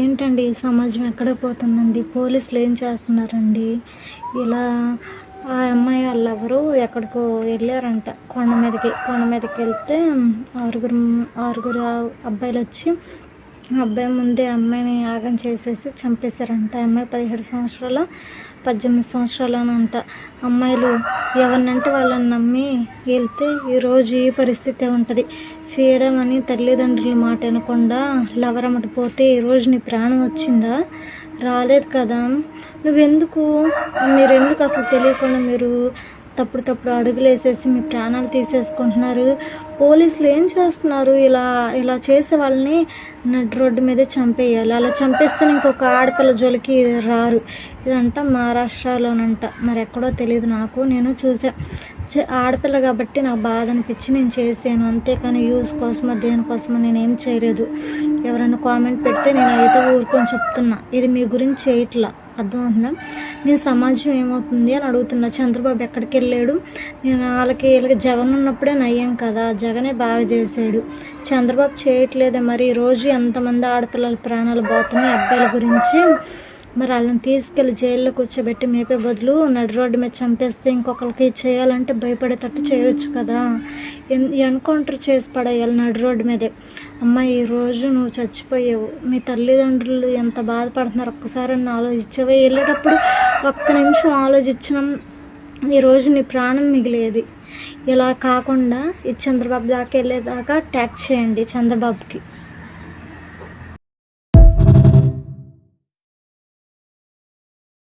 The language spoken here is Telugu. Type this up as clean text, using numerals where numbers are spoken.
ఏంటండి ఈ సమాజం ఎక్కడికి పోతుందండి? పోలీసులు ఏం చేస్తున్నారండి? ఇలా ఆ అమ్మాయి వాళ్ళెవరో ఎక్కడికో వెళ్ళారంట కొండ మీదకి వెళ్తే ఆరుగురు అబ్బాయిలొచ్చి ఆ అబ్బాయి ముందే అమ్మాయిని యాగం చేసేసి చంపేశారంట. ఆ అమ్మాయి 17 సంవత్సరాలు 18 సంవత్సరాలనంట. అమ్మాయిలు ఎవరినంటే వాళ్ళని నమ్మి వెళ్తే ఈరోజు ఈ పరిస్థితే ఉంటుంది. ఫ్రీడమ్ అని తల్లిదండ్రుల మాట వినకుండా లవరమ్మటి పోతే ఈరోజు నీ ప్రాణం వచ్చిందా? రాలేదు కదా. మీరెందుకు అసలు తెలియకుండా మీరు తప్పుడు అడుగులు వేసేసి మీ ప్రాణాలు తీసేసుకుంటున్నారు? పోలీసులు ఏం చేస్తున్నారు? ఇలా చేసే వాళ్ళని నడి రోడ్డు మీదే చంపేయాలి. అలా చంపేస్తే ఇంకొక ఆడపిల్ల జోలికి రారు. ఇదంట మహారాష్ట్రలోనంట, మరి ఎక్కడో తెలియదు నాకు. నేను చూసా, ఆడపిల్ల కాబట్టి నాకు బాధ అనిపించి నేను చేశాను, అంతేకాని యూస్ కోసమో దేనికోసమో నేనేం చేయలేదు. ఎవరైనా కామెంట్ పెడితే నేను అయితే ఊరుకొని చెప్తున్నా, ఇది మీ గురించి చేయట్లా. అర్థమవుతుందా? నేను సమాజం ఏమవుతుంది అని అడుగుతున్నా. చంద్రబాబు ఎక్కడికి వెళ్ళాడు? నేను వీళ్ళకి జగన్ ఉన్నప్పుడే నయ్యాం కదా, జగనే బాగా చేశాడు. చంద్రబాబు చేయట్లేదే. మరి ఈరోజు ఎంతమంది ఆడపిల్లల ప్రాణాలు పోతున్నాయి అబ్బాయిల గురించి. మరి వాళ్ళని తీసుకెళ్ళి జైల్లో కూర్చోబెట్టి మేపే బదులు నడి రోడ్డు మీద చంపేస్తే ఇంకొకరికి చేయాలంటే భయపడేటట్టు చేయొచ్చు కదా. ఎన్కౌంటర్ చేసి పడేయాలి నడి రోడ్డు మీదే. అమ్మ ఈరోజు నువ్వు చచ్చిపోయావు, మీ తల్లిదండ్రులు ఎంత బాధపడుతున్నారు ఒక్కసారి ఆలోచించవే. వెళ్ళేటప్పుడు ఒక్క నిమిషం ఆలోచించినాం, ఈరోజు నీ ప్రాణం మిగిలేది. ఇలా కాకుండా ఈ చంద్రబాబు దాకా వెళ్ళేదాకా ట్యాక్స్ చేయండి చంద్రబాబుకి.